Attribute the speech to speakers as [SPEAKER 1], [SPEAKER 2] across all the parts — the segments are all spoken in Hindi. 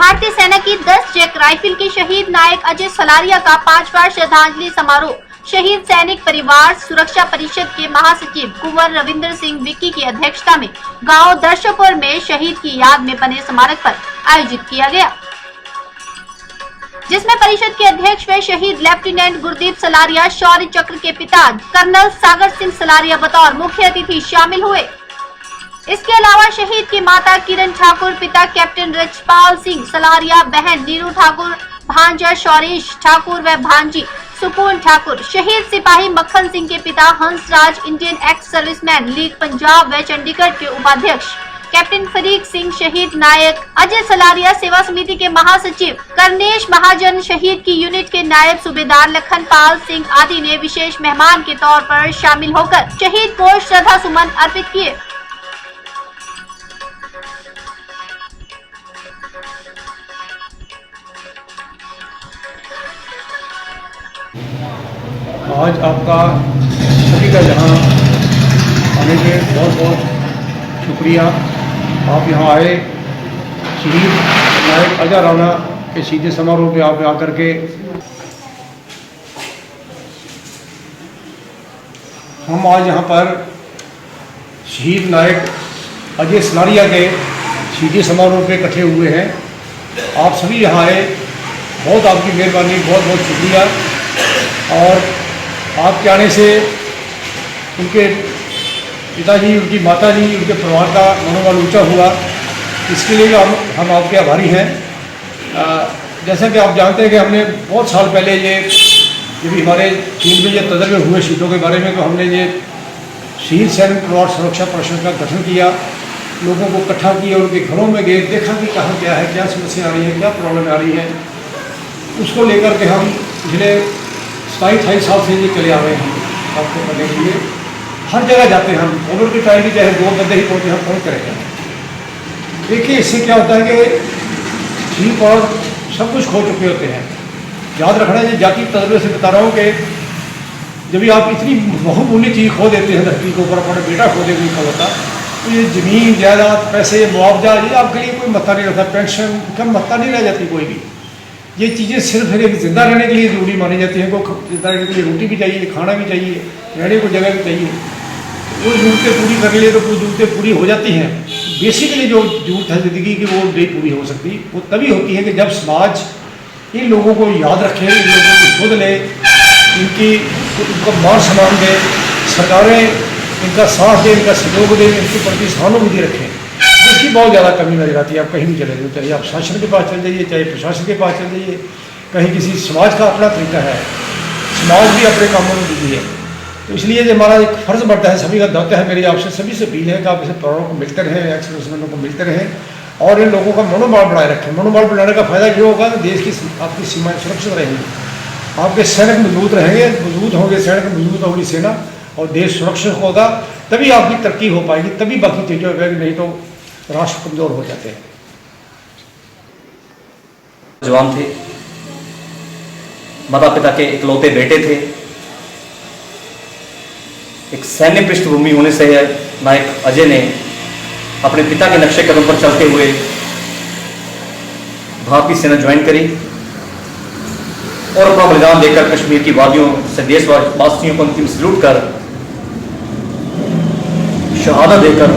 [SPEAKER 1] भारतीय सेना की 10 जैक राइफल के शहीद नायक अजय सलारिया का 5वां श्रद्धांजलि समारोह शहीद सैनिक परिवार सुरक्षा परिषद के महासचिव कुंवर रविंद्र सिंह विक्की की अध्यक्षता में गांव दर्शपुर में शहीद की याद में बने स्मारक पर आयोजित किया गया, जिसमें परिषद के अध्यक्ष व शहीद लेफ्टिनेंट गुरदीप सलारिया शौर्य चक्र के पिता कर्नल सागर सिंह सलारिया बतौर मुख्य अतिथि शामिल हुए। इसके अलावा शहीद की माता किरण ठाकुर, पिता कैप्टन रजपाल सिंह सलारिया, बहन नीरू ठाकुर, भांजा शौरीश ठाकुर व भांजी सुकून ठाकुर, शहीद सिपाही मक्खन सिंह के पिता Hansraj, Indian ex serviceman league Punjab व चंडीगढ़ के उपाध्यक्ष कैप्टन फरीक सिंह, शहीद नायक अजय सलारिया सेवा समिति के महासचिव करनेश महाजन, शहीद की यूनिट के नायब सूबेदार लखनपाल सिंह आदि ने विशेष मेहमान के तौर पर शामिल होकर शहीद को श्रद्धा सुमन अर्पित किए।
[SPEAKER 2] आज आपका सभी का यहाँ आने के बहुत बहुत शुक्रिया। आप यहाँ आए शहीद नायक अजय राणा के सीधे समारोह पे आप आकर के हम आज यहाँ पर शहीद नायक अजय सलारिया के सीधे समारोह पे इकट्ठे हुए हैं। आप सभी यहाँ आए, बहुत आपकी मेहरबानी, बहुत बहुत शुक्रिया। और आपके आने से उनके पिताजी, उनकी माताजी, उनके परिवार का मनोबल ऊंचा हुआ, इसके लिए हम आपके आभारी हैं। जैसा कि आप जानते हैं कि हमने बहुत साल पहले ये भी हमारे फील्ड में ये तजर्बे हुए शहीदों के बारे में, तो हमने ये शहीद सैनिक परिवार सुरक्षा परिषद का गठन किया, लोगों को इकट्ठा किया, उनके घरों में गए, देखा कि कहाँ क्या है, क्या समस्या आ रही है, क्या प्रॉब्लम आ रही है। उसको लेकर के हम पिछले 27-28 साल से ये चले आ रहे हैं आपको करने के लिए। हर जगह जाते हैं हम, कोविड के टाइम भी चाहे 2 बंदे ही पहुँचे, हम पहुँच करेंगे। देखिए इससे क्या होता है कि ठीक और सब कुछ खो चुके होते हैं। याद रखना है, जाति तजर्बे से बता रहा हूँ कि जब आप इतनी बहुमूल्य चीज़ खो देते हैं धरती के ऊपर, अपना बेटा खो देते हैं, होता तो ये ज़मीन जायदाद, पैसे, मुआवजा, ये आपके लिए कोई मत्ता नहीं रहता, पेंशन कम मत्ता नहीं रह जाती कोई भी। ये चीज़ें सिर्फ एक जिंदा रहने के लिए ज़रूरी मानी जाती हैं। को जिंदा रहने के लिए रोटी भी चाहिए, खाना भी चाहिए, रहने को जगह भी चाहिए। वो ज़रूरतें पूरी करने लिए तो कुछ ज़रूरतें पूरी हो जाती हैं। बेसिकली जो ज़रूरत है ज़िंदगी की, वो नहीं पूरी हो सकती। वो तभी होती है कि जब समाज इन लोगों को याद रखे, इन लोगों को खुद ले, इनका मान सम्मान दे, सरकारें इनका साथ दें, इनका सहयोग दें, इनके प्रति सहानुभूति रखें, जिसकी बहुत ज़्यादा कमी नजर आती है। आप कहीं भी चले जाओ, चाहे आप शासन के पास चल जाइए, चाहे प्रशासन के पास चल जाइए, कहीं किसी समाज का अपना तरीका है, समाज भी अपने कामों में बिजी है। तो इसलिए जो हमारा एक फ़र्ज़ बढ़ता है, सभी का दायित्व है, मेरी आपसे सभी से अपील है कि आप इसे परिवारों को मिलते रहें, एक्स सर्विसमैनों को मिलते रहें और इन लोगों का मनोबल बढ़ाए रखें। मनोबल बढ़ाने का फ़ायदा ये होगा कि देश की आपकी सीमाएँ सुरक्षित रहेंगी, आपके सैनिक मजबूत रहेंगे, मजबूत होंगे सैनिक, मजबूत होगी सेना और देश सुरक्षित होगा, तभी आपकी तरक्की हो पाएगी, तभी बाकी चीज़ें हो पाएगी, नहीं तो राष्ट्र कमजोर हो जाते हैं।
[SPEAKER 3] जवान थे, माता पिता के इकलौते बेटे थे। एक सैन्य पृष्ठभूमि होने से नायक अजय ने अपने पिता के नक्शे कदम पर चलते हुए भारतीय सेना ज्वाइन करी और अपना बलिदान देकर कश्मीर की वादियों से देशवासियों को अंतिम सैल्यूट कर शहादत देकर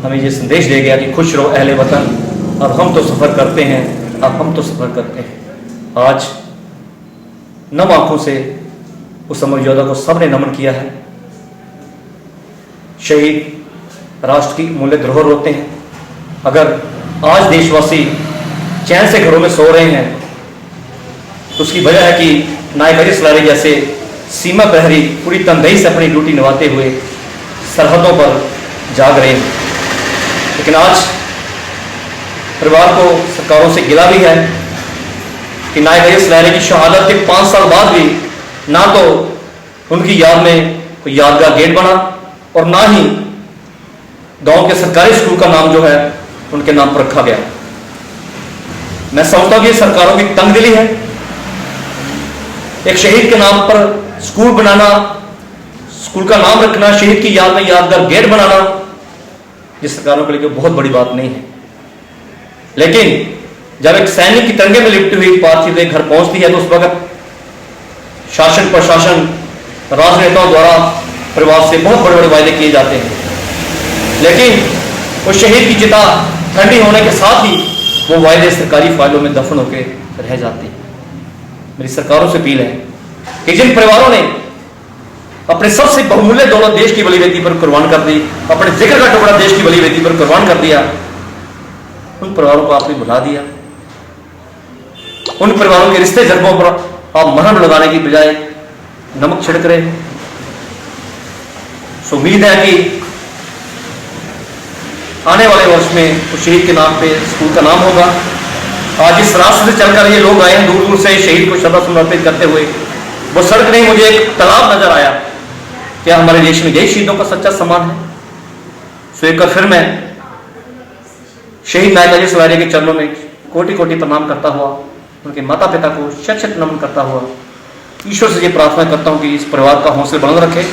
[SPEAKER 3] हमें ये संदेश दे गया कि खुश रहो अहले वतन, अब हम तो सफ़र करते हैं, अब हम तो सफ़र करते हैं। आज नम आंखों से उस अमर योद्धा को सबने नमन किया है। शहीद राष्ट्र की मूल्य धरोहर होते हैं। अगर आज देशवासी चैन से घरों में सो रहे हैं तो उसकी वजह है कि नायक अजय सलारिया जैसे सीमा प्रहरी पूरी तनदेही से अपनी ड्यूटी निभाते हुए सरहदों पर जाग रहे हैं। लेकिन आज परिवार को सरकारों से गिला भी है कि नायक अजय सलारिया की शहादत के 5 साल बाद भी ना तो उनकी याद में कोई यादगार गेट बना और ना ही गांव के सरकारी स्कूल का नाम जो है उनके नाम पर रखा गया। मैं समझता हूं कि सरकारों की तंगदिली है। एक शहीद के नाम पर स्कूल बनाना, स्कूल का नाम रखना, शहीद की याद में यादगार गेट बनाना, ये सरकारों के लिए बहुत बड़ी बात नहीं है। लेकिन जब एक सैनिक की तिरंगे में लिपटी हुई पार्थिव देह घर पहुंचती है तो उस वक्त शासन प्रशासन राजनेताओं द्वारा परिवार से बहुत बड़े बड़े वायदे किए जाते हैं, लेकिन उस शहीद की चिता ठंडी होने के साथ ही वो वायदे सरकारी फाइलों में दफन होकर रह जाते हैं। मेरी सरकारों से अपील है कि जिन परिवारों ने अपने सबसे बहुमूल्य दौलत देश की बलि वेदी पर कुर्बान कर दी, अपने जिक्र का टुकड़ा देश की बलि वेदी पर कुर्बान कर दिया, उन परिवारों को आपने भुला दिया। उन परिवारों के रिश्ते जज्बों पर आप मरहम लगाने की बजाय नमक छिड़क रहे हैं। सो उम्मीद है कि आने वाले वर्ष में उस शहीद के नाम पे स्कूल का नाम होगा। आज इस रास्ते से चलकर ये लोग आए हैं दूर दूर से शहीद को श्रद्धा समर्पित करते हुए। वो सड़क नहीं, मुझे एक तालाब नजर आया। क्या हमारे देश में यही शहीदों का सच्चा सम्मान है? सो एक बार फिर मैं शहीद नायक अजय सलारिया के चरणों में कोटि कोटि प्रणाम करता हुआ, उनके माता पिता को शत शत नमन करता हुआ ईश्वर से ये प्रार्थना करता हूं कि इस परिवार का हौसला बुलंद रखे।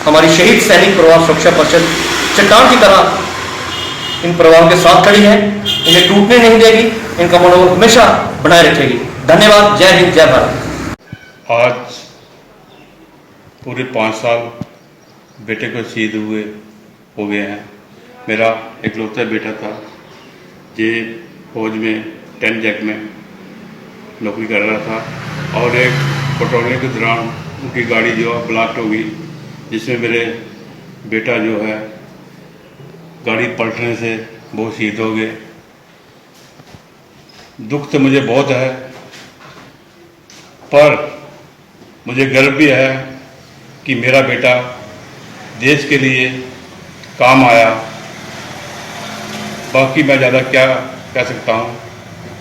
[SPEAKER 3] हमारी शहीद सैनिक परिवार सुरक्षा परिषद चट्टान की तरह इन परिवारों के साथ खड़ी है, इन्हें टूटने नहीं देगी, इनका मनोबल हमेशा बनाए रखेगी। धन्यवाद। जय हिंद, जय भारत।
[SPEAKER 4] आज पूरे 5 साल बेटे को शहीद हुए हो गए हैं। मेरा इकलौता बेटा था, ये फौज में 10 जैक में नौकरी कर रहा था और एक पेट्रोलिंग के दौरान उनकी गाड़ी जो है ब्लास्ट हो गई, जिसमें मेरे बेटा जो है गाड़ी पलटने से वो शहीद हो गए। दुख तो मुझे बहुत है, पर मुझे गर्व भी है कि मेरा बेटा देश के लिए काम आया। बाकी मैं ज़्यादा क्या कह सकता हूँ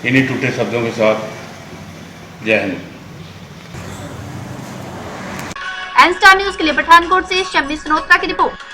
[SPEAKER 4] इन्हीं टूटे शब्दों के साथ। जय हिंद।
[SPEAKER 1] एन स्टार न्यूज के लिए पठानकोट से शम्मी सनोत्रा की रिपोर्ट।